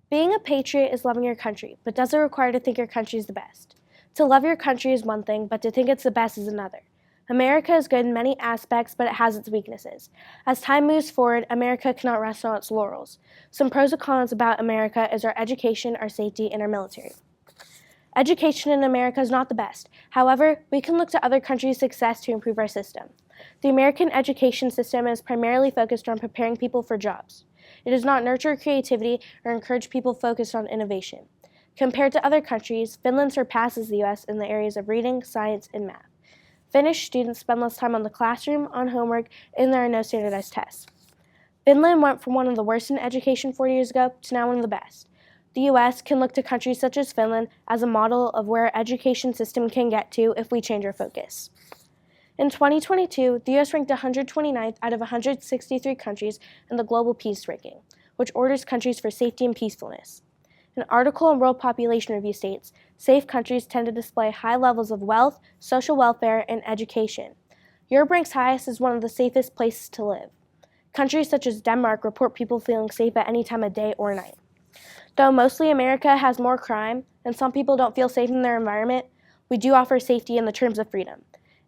Being a patriot is loving your country, but doesn't require to think your country is the best. To love your country is one thing, but to think it's the best is another. America is good in many aspects, but it has its weaknesses. As time moves forward, America cannot rest on its laurels. Some pros and cons about America is our education, our safety, and our military. Education in America is not the best. However, we can look to other countries' success to improve our system. The American education system is primarily focused on preparing people for jobs. It does not nurture creativity or encourage people focused on innovation. Compared to other countries, Finland surpasses the U.S. in the areas of reading, science, and math. Finnish students spend less time on the classroom, on homework, and there are no standardized tests. Finland went from one of the worst in education 40 years ago to now one of the best. The U.S. can look to countries such as Finland as a model of where our education system can get to if we change our focus. In 2022, the U.S. ranked 129th out of 163 countries in the Global Peace Ranking, which orders countries for safety and peacefulness. An article in World Population Review states, safe countries tend to display high levels of wealth, social welfare, and education. Europe ranks highest as one of the safest places to live. Countries such as Denmark report people feeling safe at any time of day or night. Though mostly America has more crime, and some people don't feel safe in their environment, we do offer safety in the terms of freedom.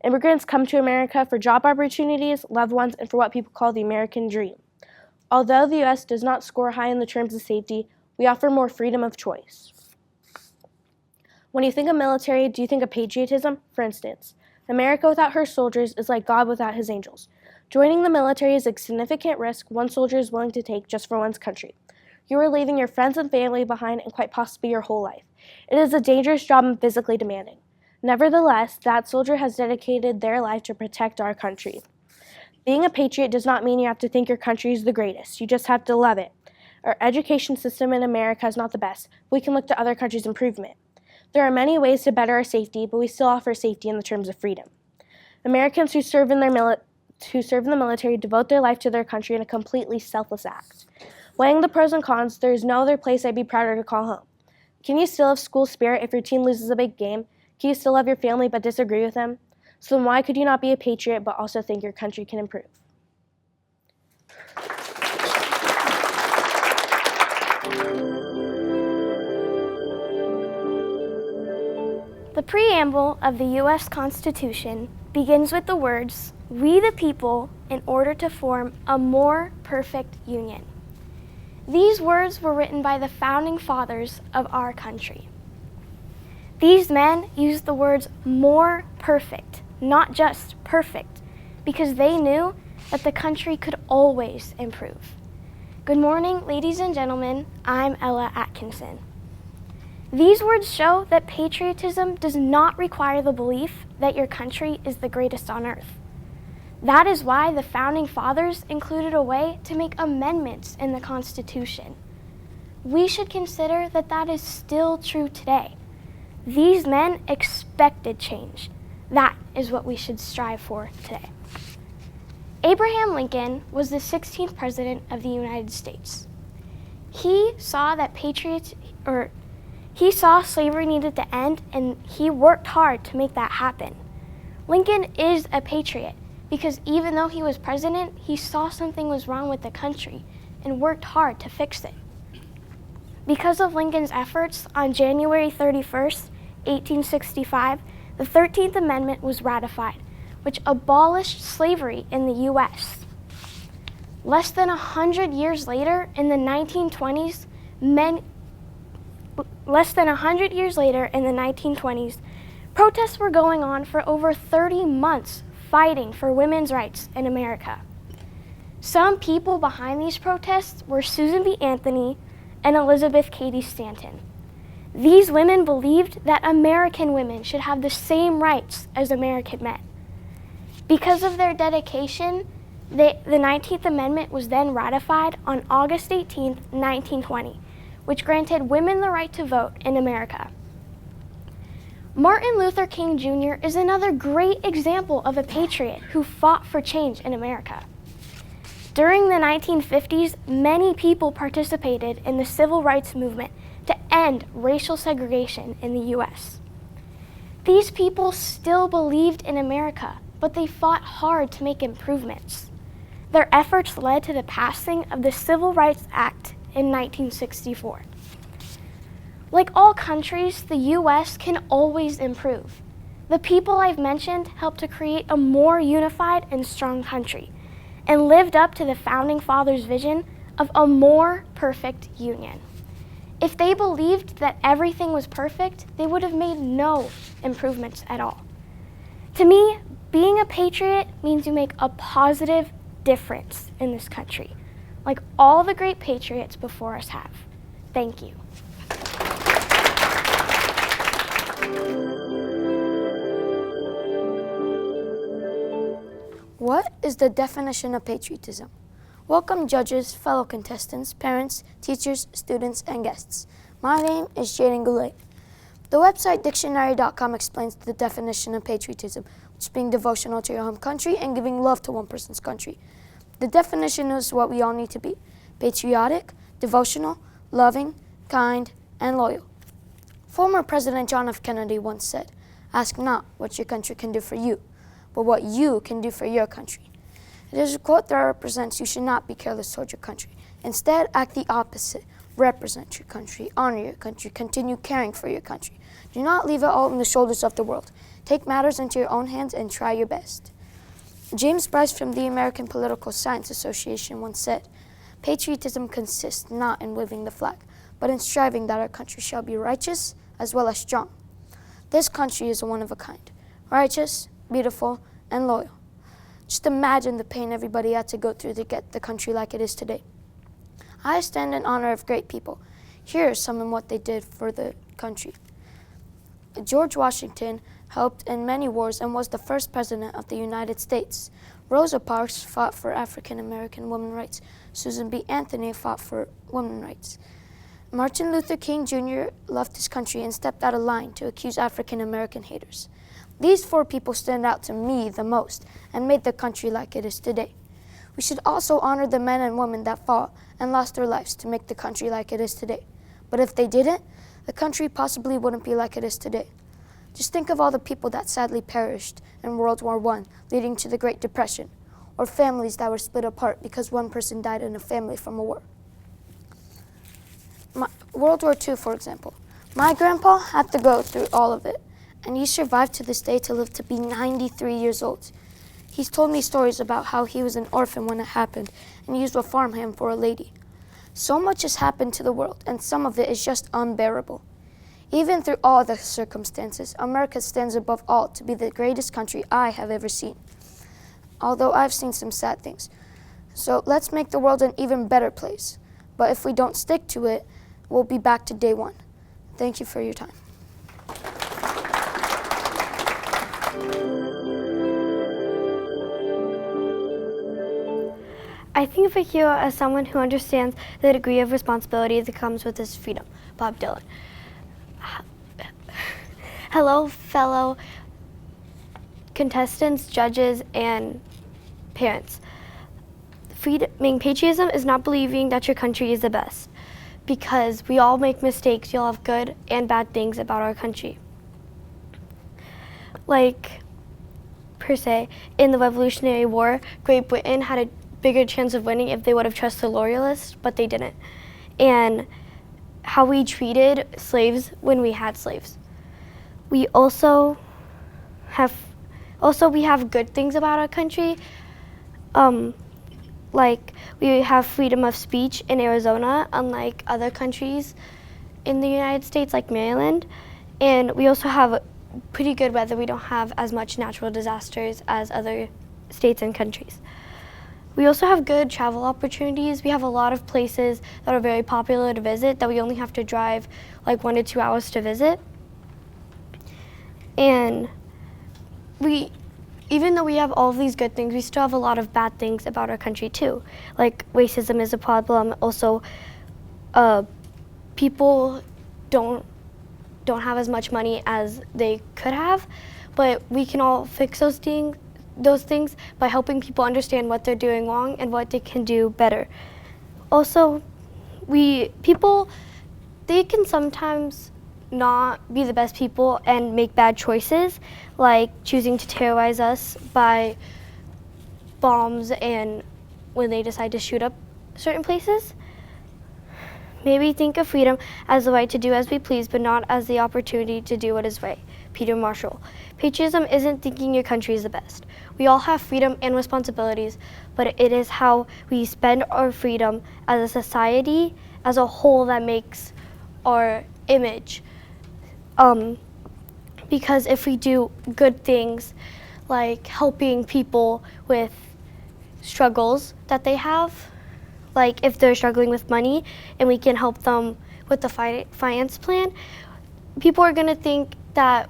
Immigrants come to America for job opportunities, loved ones, and for what people call the American dream. Although the U.S. does not score high in the terms of safety, we offer more freedom of choice. When you think of military, do you think of patriotism? For instance, America without her soldiers is like God without his angels. Joining the military is a significant risk one soldier is willing to take just for one's country. You are leaving your friends and family behind and quite possibly your whole life. It is a dangerous job and physically demanding. Nevertheless, that soldier has dedicated their life to protect our country. Being a patriot does not mean you have to think your country is the greatest. You just have to love it. Our education system in America is not the best. We can look to other countries' improvement. There are many ways to better our safety, but we still offer safety in the terms of freedom. Americans who serve in the military devote their life to their country in a completely selfless act. Weighing the pros and cons, there is no other place I'd be prouder to call home. Can you still have school spirit if your team loses a big game? Can you still love your family but disagree with them? So then why could you not be a patriot but also think your country can improve? The preamble of the U.S. Constitution begins with the words, "We the people, in order to form a more perfect union." These words were written by the founding fathers of our country. These men used the words more perfect, not just perfect, because they knew that the country could always improve. Good morning, ladies and gentlemen. I'm Ella Atkinson. These words show that patriotism does not require the belief that your country is the greatest on earth. That is why the founding fathers included a way to make amendments in the Constitution. We should consider that that is still true today. These men expected change. That is what we should strive for today. Abraham Lincoln was the 16th president of the United States. He saw that he saw slavery needed to end, and he worked hard to make that happen. Lincoln is a patriot because even though he was president, he saw something was wrong with the country and worked hard to fix it. Because of Lincoln's efforts, on January 31st, 1865, the 13th Amendment was ratified, which abolished slavery in the U.S. Less than 100 years later, in the 1920s, protests were going on for over 30 months fighting for women's rights in America. Some people behind these protests were Susan B. Anthony and Elizabeth Cady Stanton. These women believed that American women should have the same rights as American men. Because of their dedication, the 19th Amendment was then ratified on August 18, 1920, which granted women the right to vote in America. Martin Luther King Jr. is another great example of a patriot who fought for change in America. During the 1950s, many people participated in the civil rights movement to end racial segregation in the U.S. These people still believed in America, but they fought hard to make improvements. Their efforts led to the passing of the Civil Rights Act in 1964. Like all countries, the U.S. can always improve. The people I've mentioned helped to create a more unified and strong country and lived up to the Founding Fathers' vision of a more perfect union. If they believed that everything was perfect, they would have made no improvements at all. To me, being a patriot means you make a positive difference in this country, like all the great patriots before us have. Thank you. What is the definition of patriotism? Welcome judges, fellow contestants, parents, teachers, students, and guests. My name is Jaden Goulet. The website dictionary.com explains the definition of patriotism, which is being devotional to your home country and giving love to one person's country. The definition is what we all need to be: patriotic, devotional, loving, kind, and loyal. Former President John F. Kennedy once said, "Ask not what your country can do for you, but what you can do for your country." It is a quote that represents you should not be careless towards your country. Instead, act the opposite. Represent your country, honor your country, continue caring for your country. Do not leave it all on the shoulders of the world. Take matters into your own hands and try your best. James Bryce from the American Political Science Association once said, "Patriotism consists not in waving the flag, but in striving that our country shall be righteous as well as strong." This country is one of a kind, righteous, beautiful, and loyal. Just imagine the pain everybody had to go through to get the country like it is today. I stand in honor of great people. Here are some of what they did for the country. George Washington helped in many wars and was the first president of the United States. Rosa Parks fought for African American women's rights. Susan B. Anthony fought for women's rights. Martin Luther King Jr. left his country and stepped out of line to accuse African American haters. These four people stand out to me the most and made the country like it is today. We should also honor the men and women that fought and lost their lives to make the country like it is today. But if they didn't, the country possibly wouldn't be like it is today. Just think of all the people that sadly perished in World War I, leading to the Great Depression, or families that were split apart because one person died in a family from a war. World War II, for example. My grandpa had to go through all of it, and he survived to this day to live to be 93 years old. He's told me stories about how he was an orphan when it happened and used a farmhand for a lady. So much has happened to the world, and some of it is just unbearable. Even through all the circumstances, America stands above all to be the greatest country I have ever seen. Although I've seen some sad things. So let's make the world an even better place. But if we don't stick to it, we'll be back to day one. Thank you for your time. I think of you as someone who understands the degree of responsibility that comes with this freedom. Bob Dylan. Hello, fellow contestants, judges, and parents. Freedom, patriotism is not believing that your country is the best, because we all make mistakes. We all have good and bad things about our country. Like, per se, in the Revolutionary War, Great Britain had a bigger chance of winning if they would have trusted the Loyalists, but they didn't. And how we treated slaves when we had slaves. We also have good things about our country. Like we have freedom of speech in Arizona, unlike other countries in the United States, like Maryland. And we also have pretty good weather. We don't have as much natural disasters as other states and countries. We also have good travel opportunities. We have a lot of places that are very popular to visit that we only have to drive like 1 to 2 hours to visit. And even though we have all of these good things, we still have a lot of bad things about our country too. Like racism is a problem. Also, people don't have as much money as they could have, but we can all fix those things by helping people understand what they're doing wrong and what they can do better. Also, they can sometimes not be the best people and make bad choices, like choosing to terrorize us by bombs and when they decide to shoot up certain places. Maybe think of freedom as the right to do as we please, but not as the opportunity to do what is right. Peter Marshall. Patriotism isn't thinking your country is the best. We all have freedom and responsibilities, but it is how we spend our freedom as a society as a whole that makes our image. Because if we do good things like helping people with struggles that they have, like if they're struggling with money and we can help them with the finance plan, people are gonna think that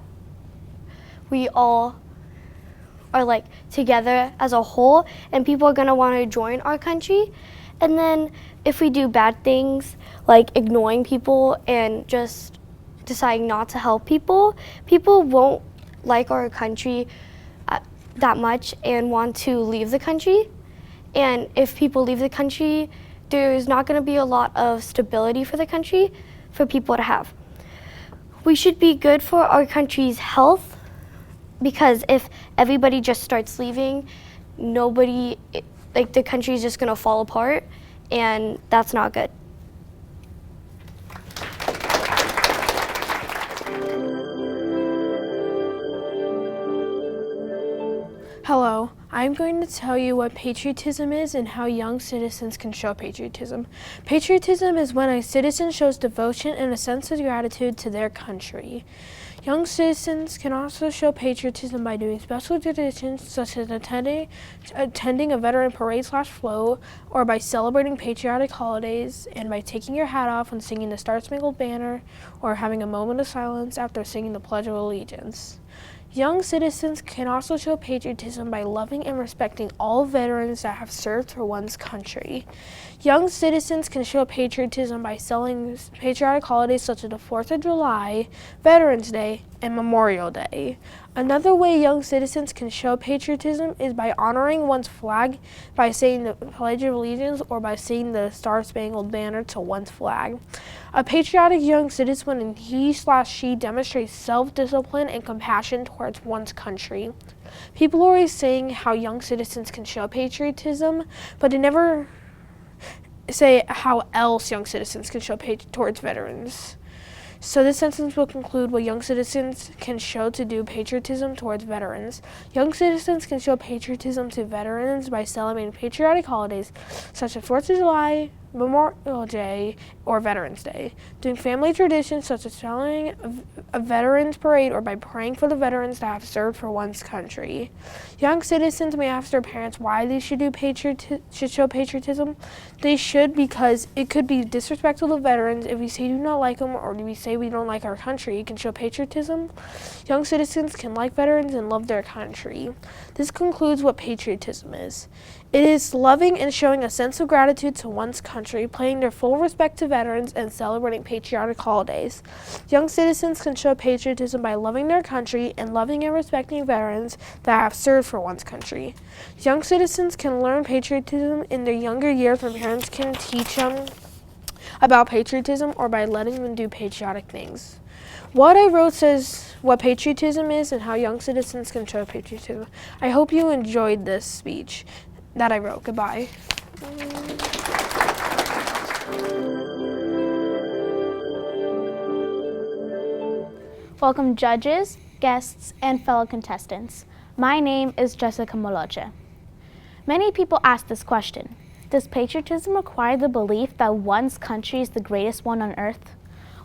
we all are like together as a whole, and people are gonna wanna join our country. And then if we do bad things, like ignoring people and just deciding not to help people, people won't like our country that much and want to leave the country. And if people leave the country, there's not going to be a lot of stability for the country for people to have. We should be good for our country's health, because if everybody just starts leaving, the country is just going to fall apart, and that's not good. Hello, I'm going to tell you what patriotism is and how young citizens can show patriotism. Patriotism is when a citizen shows devotion and a sense of gratitude to their country. Young citizens can also show patriotism by doing special traditions such as attending a veteran parade/float, or by celebrating patriotic holidays, and by taking your hat off when singing the Star-Spangled Banner, or having a moment of silence after singing the Pledge of Allegiance. Young citizens can also show patriotism by loving and respecting all veterans that have served for one's country. Young citizens can show patriotism by celebrating patriotic holidays such as the 4th of July, Veterans Day, and Memorial Day. Another way young citizens can show patriotism is by honoring one's flag by saying the Pledge of Allegiance or by singing the Star-Spangled Banner to one's flag. A patriotic young citizen, when he/she demonstrates self-discipline and compassion towards one's country. People are always saying how young citizens can show patriotism, but they never say how else young citizens can show towards veterans. So this sentence will conclude what young citizens can show to do patriotism towards veterans. Young citizens can show patriotism to veterans by celebrating patriotic holidays such as 4th of July, Memorial Day, or Veterans Day, doing family traditions such as throwing a veterans parade, or by praying for the veterans that have served for one's country. Young citizens may ask their parents why they should show patriotism. They should because it could be disrespectful to veterans if we say do not like them, or we say we don't like our country. It can show patriotism. Young citizens can like veterans and love their country. This concludes what patriotism is. It is loving and showing a sense of gratitude to one's country, paying their full respect to veterans, and celebrating patriotic holidays. Young citizens can show patriotism by loving their country and loving and respecting veterans that have served for one's country. Young citizens can learn patriotism in their younger years when parents can teach them about patriotism, or by letting them do patriotic things. What I wrote says what patriotism is and how young citizens can show patriotism. I hope you enjoyed this speech that I wrote. Goodbye. Welcome judges, guests, and fellow contestants. My name is Jessica Moloche. Many people ask this question: does patriotism require the belief that one's country is the greatest one on earth?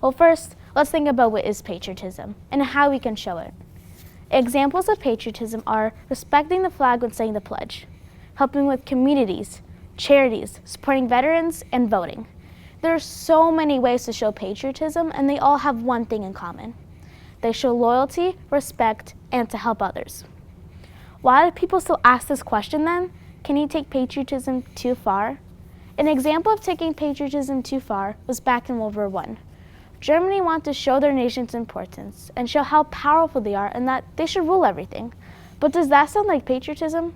Well, first, let's think about what is patriotism and how we can show it. Examples of patriotism are respecting the flag when saying the pledge, helping with communities, charities, supporting veterans, and voting. There are so many ways to show patriotism, and they all have one thing in common. They show loyalty, respect, and to help others. Why do people still ask this question then? Can you take patriotism too far? An example of taking patriotism too far was back in World War I. Germany wanted to show their nation's importance and show how powerful they are and that they should rule everything. But does that sound like patriotism?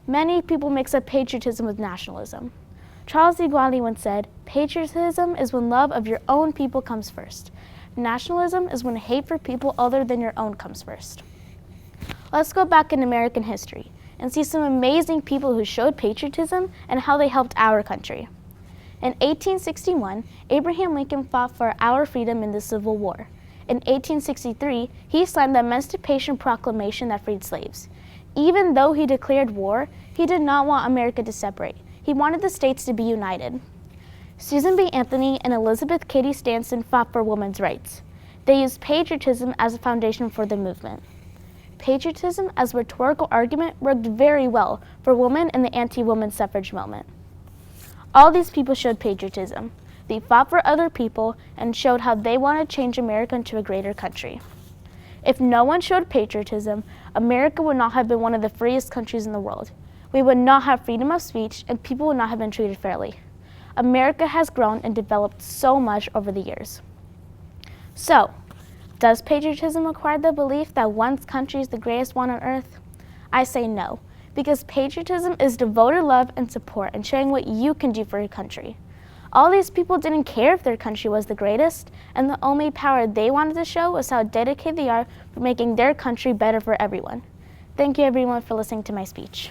Many people mix up patriotism with nationalism. Charles de Gaulle once said, "Patriotism is when love of your own people comes first." Nationalism is when hate for people other than your own comes first. Let's go back in American history and see some amazing people who showed patriotism and how they helped our country. In 1861, Abraham Lincoln fought for our freedom in the Civil War. In 1863, he signed the Emancipation Proclamation that freed slaves. Even though he declared war, he did not want America to separate. He wanted the states to be united. Susan B. Anthony and Elizabeth Cady Stanton fought for women's rights. They used patriotism as a foundation for the movement. Patriotism as a rhetorical argument worked very well for women in the anti-woman suffrage movement. All these people showed patriotism. They fought for other people and showed how they wanted to change America into a greater country. If no one showed patriotism, America would not have been one of the freest countries in the world. We would not have freedom of speech and people would not have been treated fairly. America has grown and developed so much over the years. So, does patriotism require the belief that one's country is the greatest one on earth? I say no, because patriotism is devoted love and support and showing what you can do for your country. All these people didn't care if their country was the greatest, and the only power they wanted to show was how dedicated they are for making their country better for everyone. Thank you everyone for listening to my speech.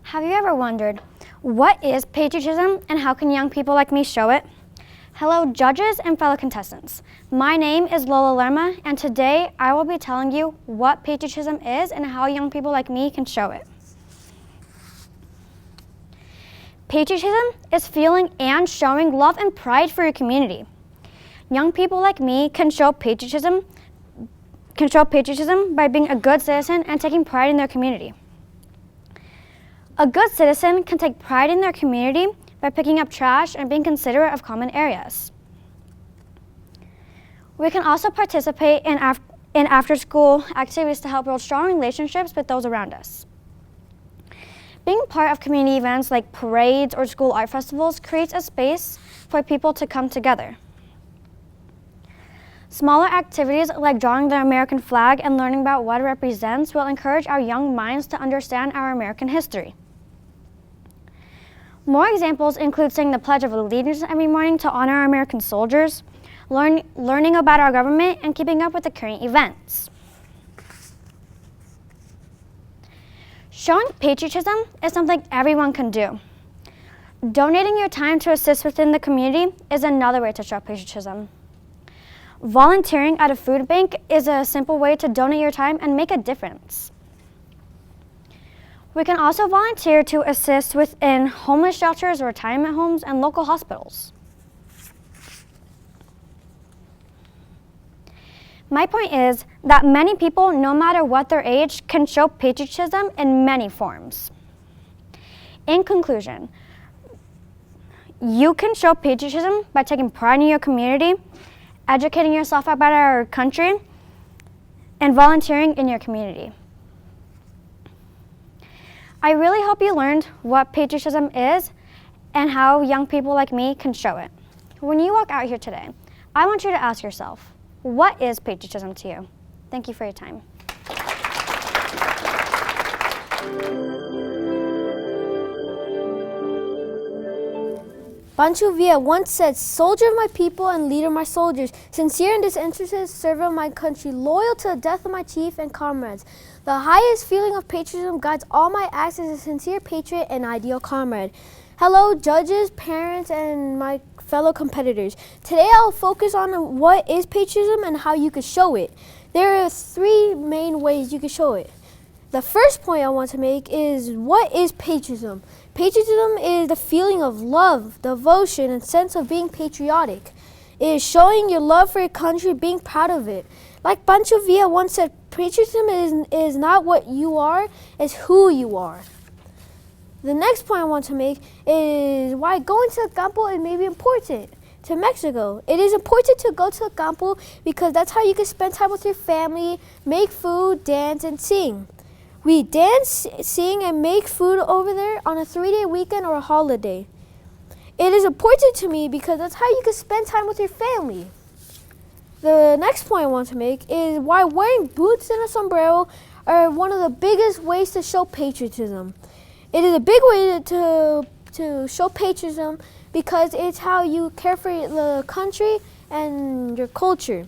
Have you ever wondered, what is patriotism and how can young people like me show it? Hello judges and fellow contestants. My name is Lola Lerma and today I will be telling you what patriotism is and how young people like me can show it. Patriotism is feeling and showing love and pride for your community. Young people like me can show patriotism by being a good citizen and taking pride in their community. A good citizen can take pride in their community by picking up trash and being considerate of common areas. We can also participate in after-school activities to help build strong relationships with those around us. Being part of community events like parades or school art festivals creates a space for people to come together. Smaller activities like drawing the American flag and learning about what it represents will encourage our young minds to understand our American history. More examples include saying the Pledge of Allegiance every morning to honor our American soldiers, learning about our government, and keeping up with the current events. Showing patriotism is something everyone can do. Donating your time to assist within the community is another way to show patriotism. Volunteering at a food bank is a simple way to donate your time and make a difference. We can also volunteer to assist within homeless shelters, retirement homes, and local hospitals. My point is that many people, no matter what their age, can show patriotism in many forms. In conclusion, you can show patriotism by taking pride in your community, educating yourself about our country, and volunteering in your community. I really hope you learned what patriotism is and how young people like me can show it. When you walk out here today, I want you to ask yourself, what is patriotism to you? Thank you for your time. Pancho Villa once said, "Soldier of my people and leader of my soldiers, sincere and disinterested servant of my country, loyal to the death of my chief and comrades. The highest feeling of patriotism guides all my acts as a sincere patriot and ideal comrade." Hello, judges, parents, and my fellow competitors. Today I'll focus on what is patriotism and how you can show it. There are three main ways you can show it. The first point I want to make is, what is patriotism? Patriotism is the feeling of love, devotion, and sense of being patriotic. It is showing your love for your country, being proud of it. Like Pancho Villa once said, patriotism is not what you are, it's who you are. The next point I want to make is why going to the campo is maybe important. To Mexico, it is important to go to the campo because that's how you can spend time with your family, make food, dance, and sing. We dance, sing, and make food over there on a 3-day weekend or a holiday. It is important to me because that's how you can spend time with your family. The next point I want to make is why wearing boots and a sombrero are one of the biggest ways to show patriotism. It is a big way to show patriotism because it's how you care for the country and your culture.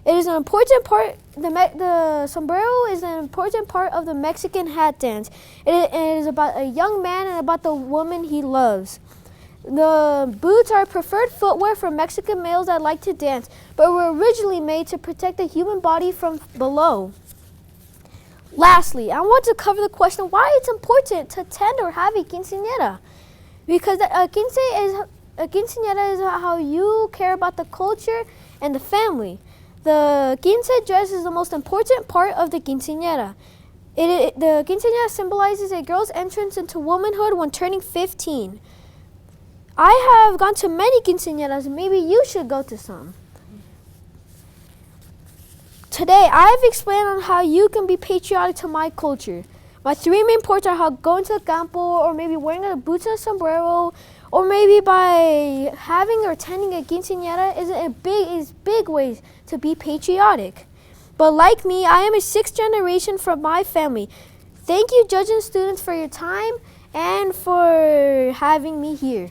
It is an important part, the sombrero is an important part of the Mexican hat dance. It is about a young man and about the woman he loves. The boots are preferred footwear for Mexican males that like to dance, but were originally made to protect the human body from below. Lastly, I want to cover the question why it's important to attend or have a quinceañera. Because a quinceañera is how you care about the culture and the family. The quince dress is the most important part of the quinceañera. The quinceañera symbolizes a girl's entrance into womanhood when turning 15. I have gone to many quinceañeras, maybe you should go to some. Today, I have explained on how you can be patriotic to my culture. My three main points are how going to the campo, or maybe wearing the boots and a sombrero, or maybe by having or attending a quinceañera is big ways to be patriotic. But like me, I am a 6th generation from my family. Thank you, judges and students, for your time and for having me here.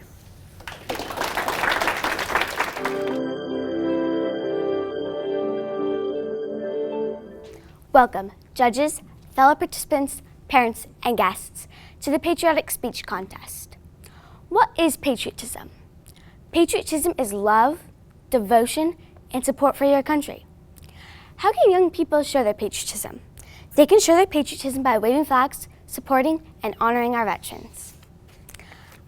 Welcome, judges, fellow participants, parents, and guests, to the Patriotic Speech Contest. What is patriotism? Patriotism is love, devotion, and support for your country. How can young people show their patriotism? They can show their patriotism by waving flags, supporting, and honoring our veterans.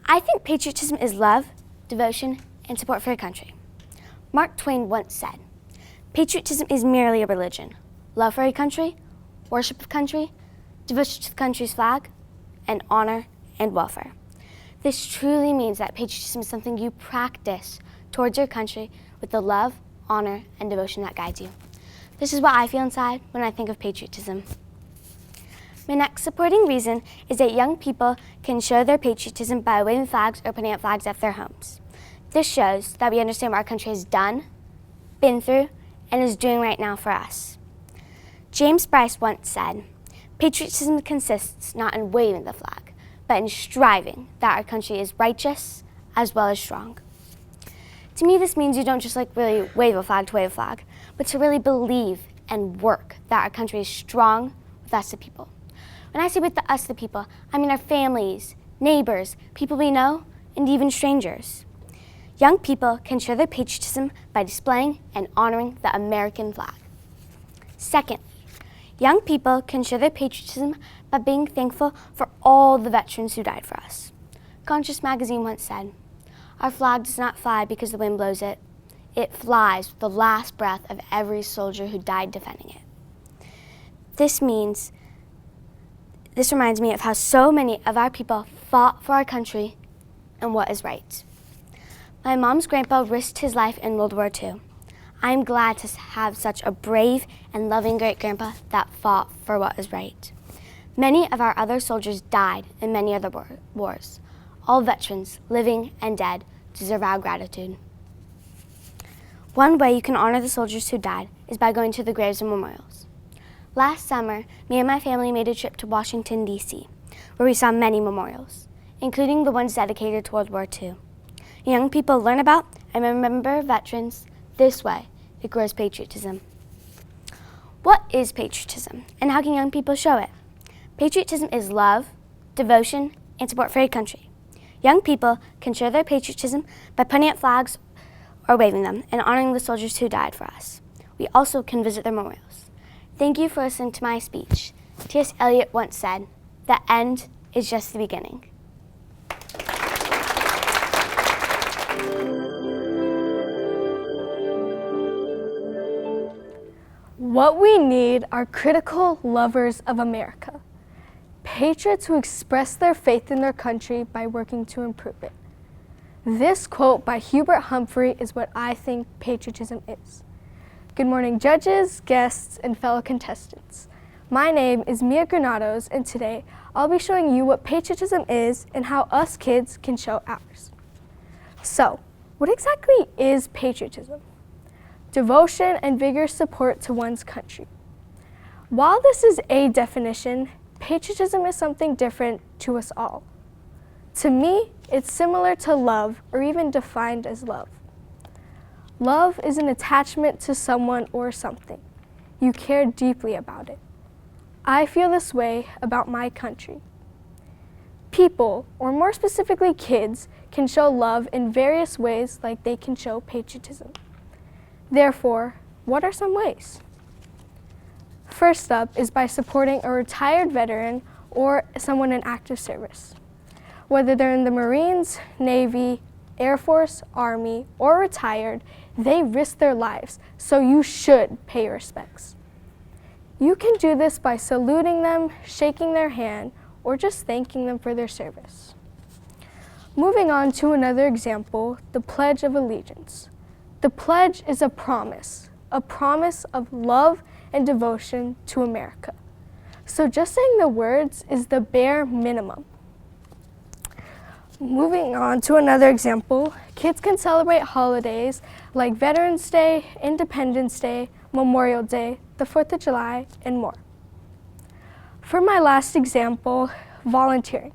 I think patriotism is love, devotion, and support for your country. Mark Twain once said, "Patriotism is merely a religion. Love for your country, worship of country, devotion to the country's flag, and honor and welfare." This truly means that patriotism is something you practice towards your country with the love, honor, and devotion that guides you. This is what I feel inside when I think of patriotism. My next supporting reason is that young people can show their patriotism by waving flags or putting up flags at their homes. This shows that we understand what our country has done, been through, and is doing right now for us. James Bryce once said, "Patriotism consists not in waving the flag, but in striving that our country is righteous as well as strong." To me, this means you don't just really wave a flag to wave a flag, but to really believe and work that our country is strong with us the people. When I say with us the people, I mean our families, neighbors, people we know, and even strangers. Young people can show their patriotism by displaying and honoring the American flag. Second, young people can show their patriotism by being thankful for all the veterans who died for us. Conscious magazine once said, "Our flag does not fly because the wind blows it. It flies with the last breath of every soldier who died defending it." This reminds me of how so many of our people fought for our country and what is right. My mom's grandpa risked his life in World War II. I am glad to have such a brave and loving great-grandpa that fought for what is right. Many of our other soldiers died in many other wars. All veterans, living and dead, deserve our gratitude. One way you can honor the soldiers who died is by going to the graves and memorials. Last summer, me and my family made a trip to Washington, D.C., where we saw many memorials, including the ones dedicated to World War II. Young people learn about and remember veterans. This way, it grows patriotism. What is patriotism, and how can young people show it? Patriotism is love, devotion, and support for your country. Young people can show their patriotism by putting up flags or waving them and honoring the soldiers who died for us. We also can visit their memorials. Thank you for listening to my speech. T.S. Eliot once said, "The end is just the beginning." What we need are critical lovers of America, patriots who express their faith in their country by working to improve it. This quote by Hubert Humphrey is what I think patriotism is. Good morning, judges, guests, and fellow contestants. My name is Mia Granados, and today I'll be showing you what patriotism is and how us kids can show ours. So, what exactly is patriotism? Devotion and vigorous support to one's country. While this is a definition, patriotism is something different to us all. To me, it's similar to love, or even defined as love. Love is an attachment to someone or something. You care deeply about it. I feel this way about my country. People, or more specifically kids, can show love in various ways like they can show patriotism. Therefore, what are some ways? First up is by supporting a retired veteran or someone in active service. Whether they're in the Marines, Navy, Air Force, Army, or retired, they risk their lives, so you should pay your respects. You can do this by saluting them, shaking their hand, or just thanking them for their service. Moving on to another example, the Pledge of Allegiance. The pledge is a promise of love and devotion to America. So just saying the words is the bare minimum. Moving on to another example, kids can celebrate holidays like Veterans Day, Independence Day, Memorial Day, the 4th of July, and more. For my last example, volunteering.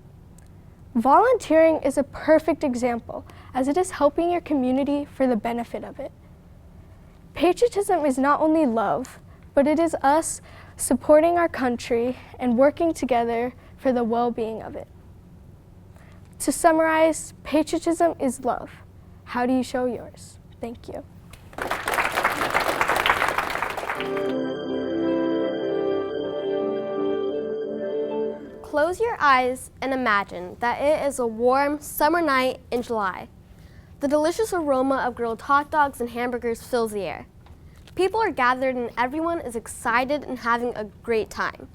Volunteering is a perfect example as it is helping your community for the benefit of it. Patriotism is not only love, but it is us supporting our country and working together for the well-being of it. To summarize, patriotism is love. How do you show yours? Thank you. Close your eyes and imagine that it is a warm summer night in July. The delicious aroma of grilled hot dogs and hamburgers fills the air. People are gathered and everyone is excited and having a great time.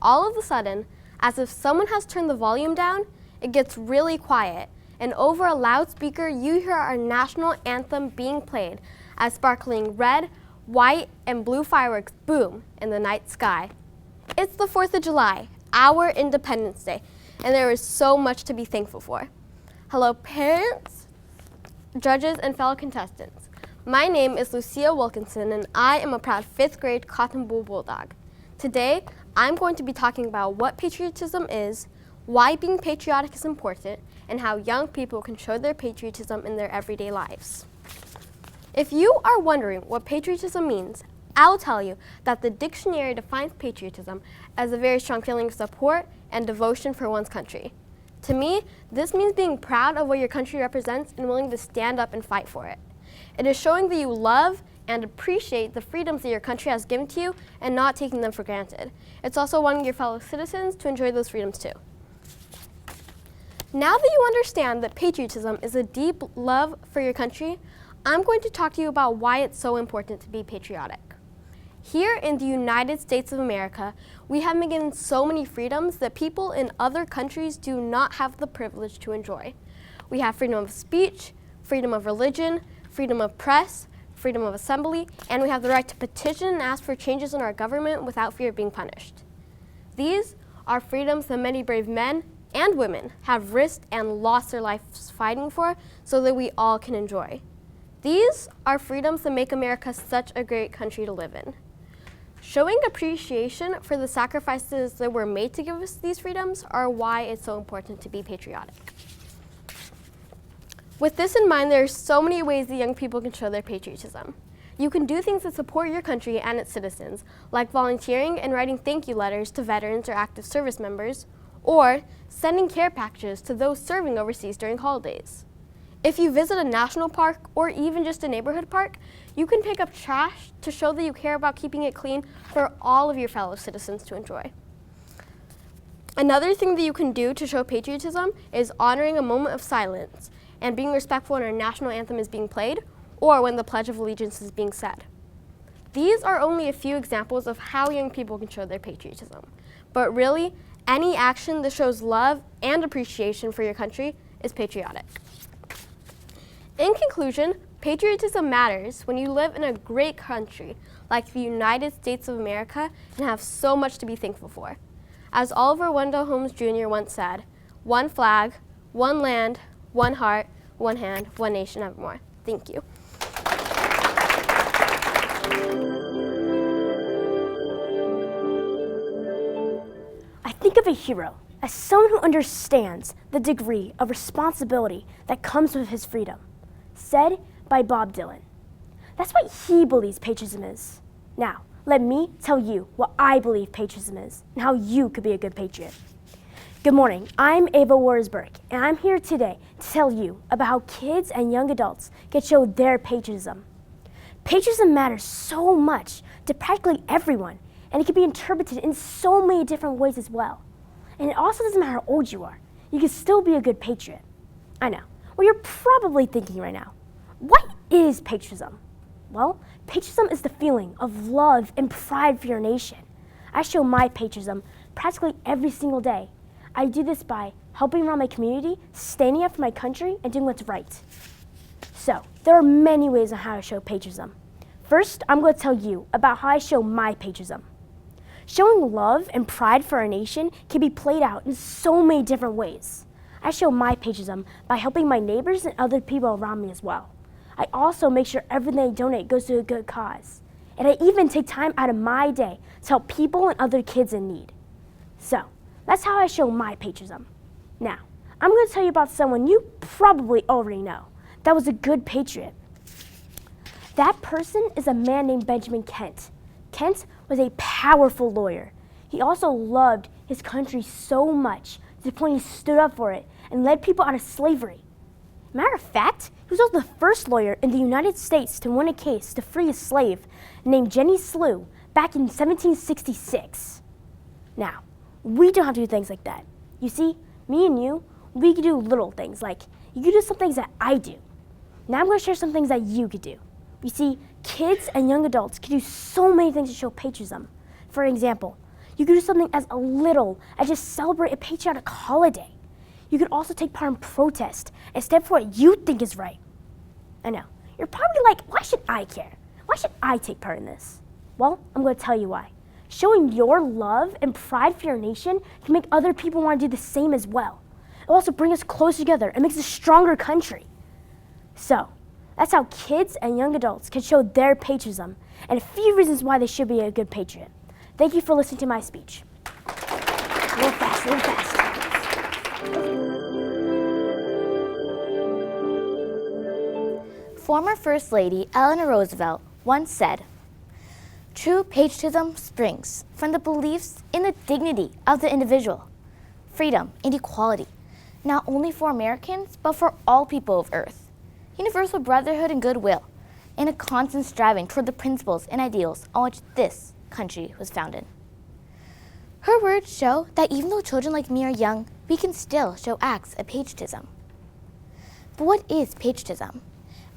All of a sudden, as if someone has turned the volume down, it gets really quiet, and over a loudspeaker you hear our national anthem being played as sparkling red, white, and blue fireworks boom in the night sky. It's the 4th of July, our Independence Day, and there is so much to be thankful for. Hello parents, judges, and fellow contestants. My name is LUCIA Wilkinson, and I am a proud 5th grade Cotton Boll Bulldog. Today, I'm going to be talking about what patriotism is, why being patriotic is important, and how young people can show their patriotism in their everyday lives. If you are wondering what patriotism means, I'll tell you that the dictionary defines patriotism as a very strong feeling of support and devotion for one's country. To me, this means being proud of what your country represents and willing to stand up and fight for it. It is showing that you love and appreciate the freedoms that your country has given to you and not taking them for granted. It's also wanting your fellow citizens to enjoy those freedoms too. Now that you understand that patriotism is a deep love for your country, I'm going to talk to you about why it's so important to be patriotic. Here in the United States of America, we have been given so many freedoms that people in other countries do not have the privilege to enjoy. We have freedom of speech, freedom of religion, freedom of press, freedom of assembly, and we have the right to petition and ask for changes in our government without fear of being punished. These are freedoms that many brave men and women have risked and lost their lives fighting for so that we all can enjoy. These are freedoms that make America such a great country to live in. Showing appreciation for the sacrifices that were made to give us these freedoms are why it's so important to be patriotic. With this in mind, there are so many ways that young people can show their patriotism. You can do things that support your country and its citizens, like volunteering and writing thank you letters to veterans or active service members, or sending care packages to those serving overseas during holidays. If you visit a national park or even just a neighborhood park, you can pick up trash to show that you care about keeping it clean for all of your fellow citizens to enjoy. Another thing that you can do to show patriotism is honoring a moment of silence and being respectful when our national anthem is being played or when the Pledge of Allegiance is being said. These are only a few examples of how young people can show their patriotism. But really, any action that shows love and appreciation for your country is patriotic. In conclusion, patriotism matters when you live in a great country like the United States of America and have so much to be thankful for. As Oliver Wendell Holmes Jr. once said, "One flag, one land, one heart, one hand, one nation evermore." Thank you. I think of a hero as someone who understands the degree of responsibility that comes with his freedom, said by Bob Dylan. That's what he believes patriotism is. Now, let me tell you what I believe patriotism is and how you could be a good patriot. Good morning, I'm Ava Warsberg, and I'm here today to tell you about how kids and young adults can show their patriotism. Patriotism matters so much to practically everyone, and it can be interpreted in so many different ways as well. And it also doesn't matter how old you are, you can still be a good patriot. I know, well, you're probably thinking right now, what is patriotism? Well, patriotism is the feeling of love and pride for your nation. I show my patriotism practically every single day. I do this by helping around my community, standing up for my country, and doing what's right. So, there are many ways on how to show patriotism. First, I'm going to tell you about how I show my patriotism. Showing love and pride for our nation can be played out in so many different ways. I show my patriotism by helping my neighbors and other people around me as well. I also make sure everything I donate goes to a good cause. And I even take time out of my day to help people and other kids in need. So, that's how I show my patriotism. Now, I'm going to tell you about someone you probably already know that was a good patriot. That person is a man named Benjamin Kent. Kent was a powerful lawyer. He also loved his country so much to the point he stood up for it and led people out of slavery. Matter of fact, he was also the first lawyer in the United States to win a case to free a slave named Jenny Slew back in 1766. Now, we don't have to do things like that. You see, me and you, we can do little things, like you can do some things that I do. Now I'm going to share some things that you could do. You see, kids and young adults can do so many things to show patriotism. For example, you could do something as little as just celebrate a patriotic holiday. You could also take part in protest and stand for what you think is right. I know, you're probably like, why should I care? Why should I take part in this? Well, I'm going to tell you why. Showing your love and pride for your nation can make other people want to do the same as well. It will also bring us closer together and makes us a stronger country. So, that's how kids and young adults can show their patriotism and a few reasons why they should be a good patriot. Thank you for listening to my speech. A little fast, a little fast. Former First Lady Eleanor Roosevelt once said, "True patriotism springs from the beliefs in the dignity of the individual, freedom and equality, not only for Americans, but for all people of Earth, universal brotherhood and goodwill, and a constant striving toward the principles and ideals on which this country was founded." Her words show that even though children like me are young, we can still show acts of patriotism. But what is patriotism?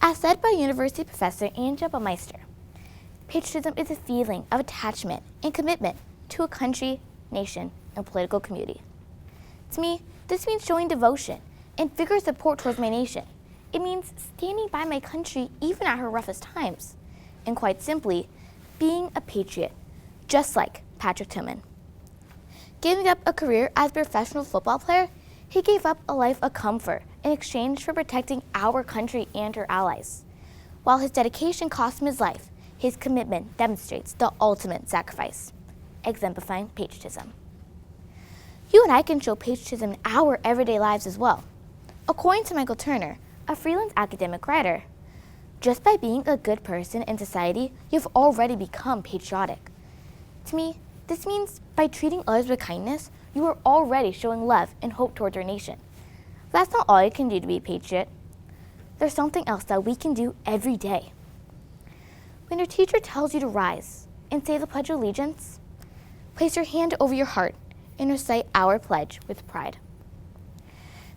As said by University professor Anja Baumeister, patriotism is a feeling of attachment and commitment to a country, nation, and political community. To me, this means showing devotion and vigorous support towards my nation. It means standing by my country even at her roughest times. And quite simply, being a patriot, just like Patrick Tillman. Giving up a career as a professional football player, he gave up a life of comfort in exchange for protecting our country and her allies. While his dedication cost him his life, his commitment demonstrates the ultimate sacrifice, exemplifying patriotism. You and I can show patriotism in our everyday lives as well. According to Michael Turner, a freelance academic writer, just by being a good person in society, you've already become patriotic. To me, this means by treating others with kindness, you are already showing love and hope towards our nation. But that's not all you can do to be a patriot. There's something else that we can do every day. When your teacher tells you to rise and say the Pledge of Allegiance, place your hand over your heart and recite our pledge with pride.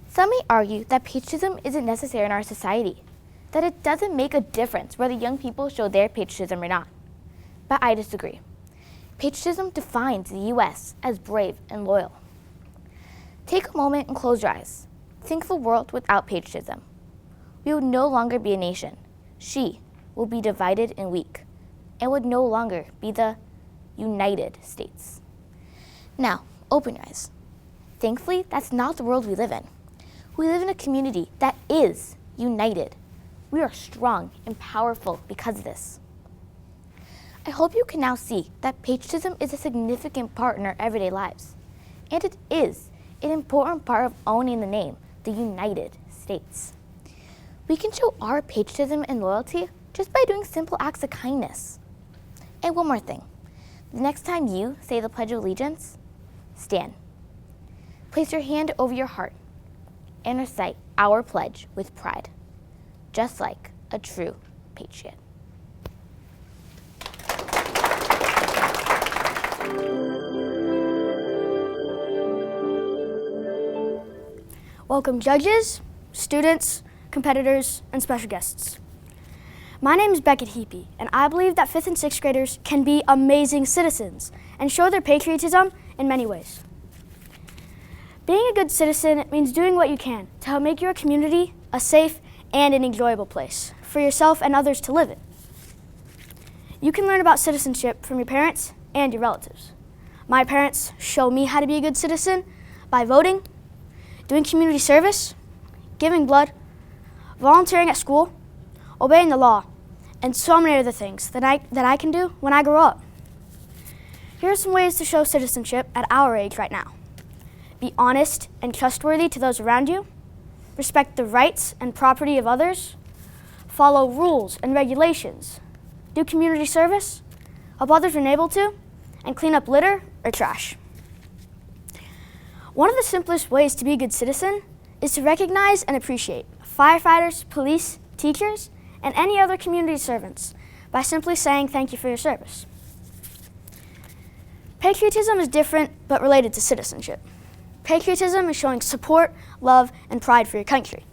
Some may argue that patriotism isn't necessary in our society, that it doesn't make a difference whether young people show their patriotism or not. But I disagree. Patriotism defines the U.S. as brave and loyal. Take a moment and close your eyes. Think of a world without patriotism. We would no longer be a nation. She will be divided and weak, and would no longer be the United States. Now, open your eyes. Thankfully, that's not the world we live in. We live in a community that is united. We are strong and powerful because of this. I hope you can now see that patriotism is a significant part in our everyday lives. And it is an important part of owning the name, the United States. We can show our patriotism and loyalty just by doing simple acts of kindness. And one more thing. The next time you say the Pledge of Allegiance, stand. Place your hand over your heart and recite our pledge with pride, just like a true patriot. Welcome judges, students, competitors, and special guests. My name is BECKETT, HEAPY, and I believe that 5th and 6th graders can be amazing citizens and show their patriotism in many ways. Being a good citizen means doing what you can to help make your community a safe and an enjoyable place for yourself and others to live in. You can learn about citizenship from your parents and your relatives. My parents show me how to be a good citizen by voting, doing community service, giving blood, volunteering at school, obeying the law, and so many other things that I can do when I grow up. Here are some ways to show citizenship at our age right now. Be honest and trustworthy to those around you, respect the rights and property of others, follow rules and regulations, do community service, help others when able to, and clean up litter or trash. One of the simplest ways to be a good citizen is to recognize and appreciate firefighters, police, teachers, and any other community servants by simply saying thank you for your service. Patriotism is different but related to citizenship. Patriotism is showing support, love, and pride for your country.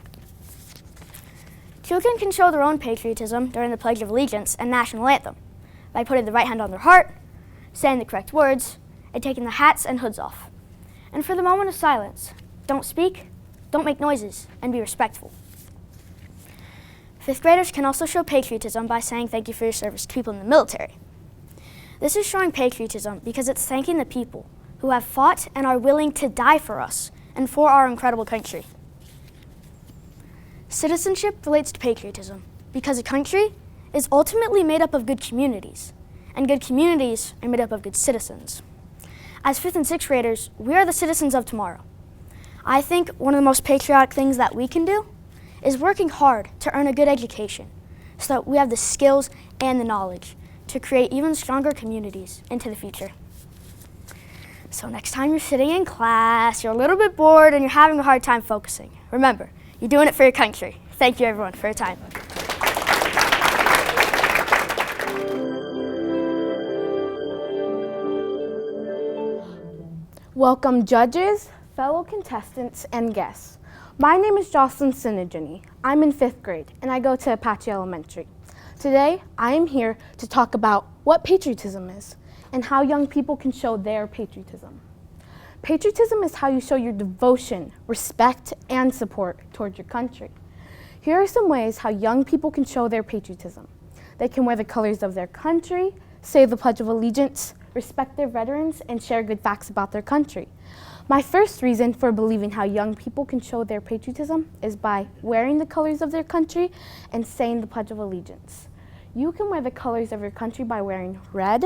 Children can show their own patriotism during the Pledge of Allegiance and National Anthem by putting the right hand on their heart, saying the correct words, and taking the hats and hoods off. And for the moment of silence, don't speak, don't make noises, and be respectful. 5th graders can also show patriotism by saying thank you for your service to people in the military. This is showing patriotism because it's thanking the people who have fought and are willing to die for us and for our incredible country. Citizenship relates to patriotism because a country is ultimately made up of good communities, and good communities are made up of good citizens. As 5th and 6th graders, we are the citizens of tomorrow. I think one of the most patriotic things that we can do is working hard to earn a good education so that we have the skills and the knowledge to create even stronger communities into the future. So next time you're sitting in class, you're a little bit bored, and you're having a hard time focusing, remember, you're doing it for your country. Thank you, everyone, for your time. Welcome judges, fellow contestants, and guests. My name is Jocelyn Sinigini. I'm in 5th grade, and I go to Apache Elementary. Today, I am here to talk about what patriotism is and how young people can show their patriotism. Patriotism is how you show your devotion, respect, and support towards your country. Here are some ways how young people can show their patriotism. They can wear the colors of their country, say the Pledge of Allegiance, respect their veterans, and share good facts about their country. My first reason for believing how young people can show their patriotism is by wearing the colors of their country and saying the Pledge of Allegiance. You can wear the colors of your country by wearing red,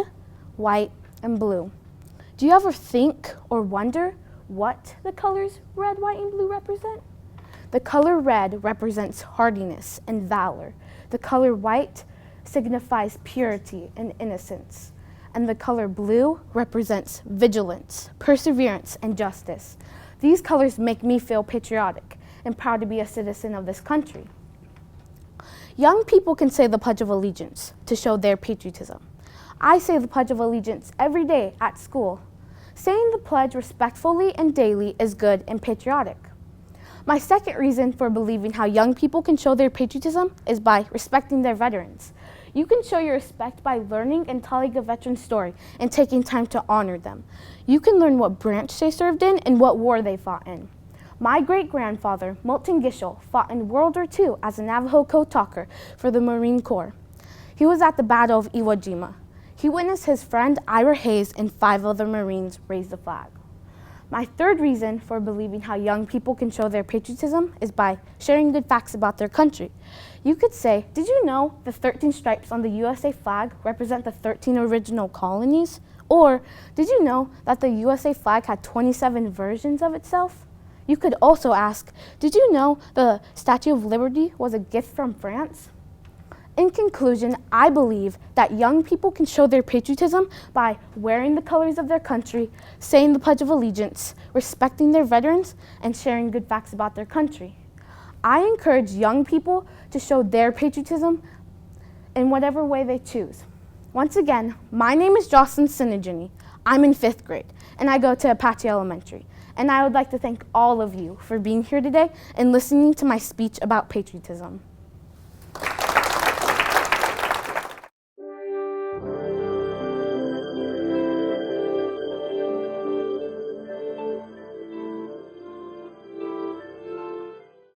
white, and blue. Do you ever think or wonder what the colors red, white, and blue represent? The color red represents hardiness and valor. The color white signifies purity and innocence. And the color blue represents vigilance, perseverance, and justice. These colors make me feel patriotic and proud to be a citizen of this country. Young people can say the Pledge of Allegiance to show their patriotism. I say the Pledge of Allegiance every day at school. Saying the pledge respectfully and daily is good and patriotic. My second reason for believing how young people can show their patriotism is by respecting their veterans. You can show your respect by learning and telling a veteran's story and taking time to honor them. You can learn what branch they served in and what war they fought in. My great-grandfather, Milton Gishel, fought in World War II as a Navajo code talker for the Marine Corps. He was at the Battle of Iwo Jima. He witnessed his friend Ira Hayes and 5 other Marines raise the flag. My third reason for believing how young people can show their patriotism is by sharing good facts about their country. You could say, did you know the 13 stripes on the USA flag represent the 13 original colonies? Or, did you know that the USA flag had 27 versions of itself? You could also ask, did you know the Statue of Liberty was a gift from France? In conclusion, I believe that young people can show their patriotism by wearing the colors of their country, saying the Pledge of Allegiance, respecting their veterans, and sharing good facts about their country. I encourage young people to show their patriotism in whatever way they choose. Once again, my name is Jocelyn Sinigini. I'm in 5th grade, and I go to Apache Elementary. And I would like to thank all of you for being here today and listening to my speech about patriotism.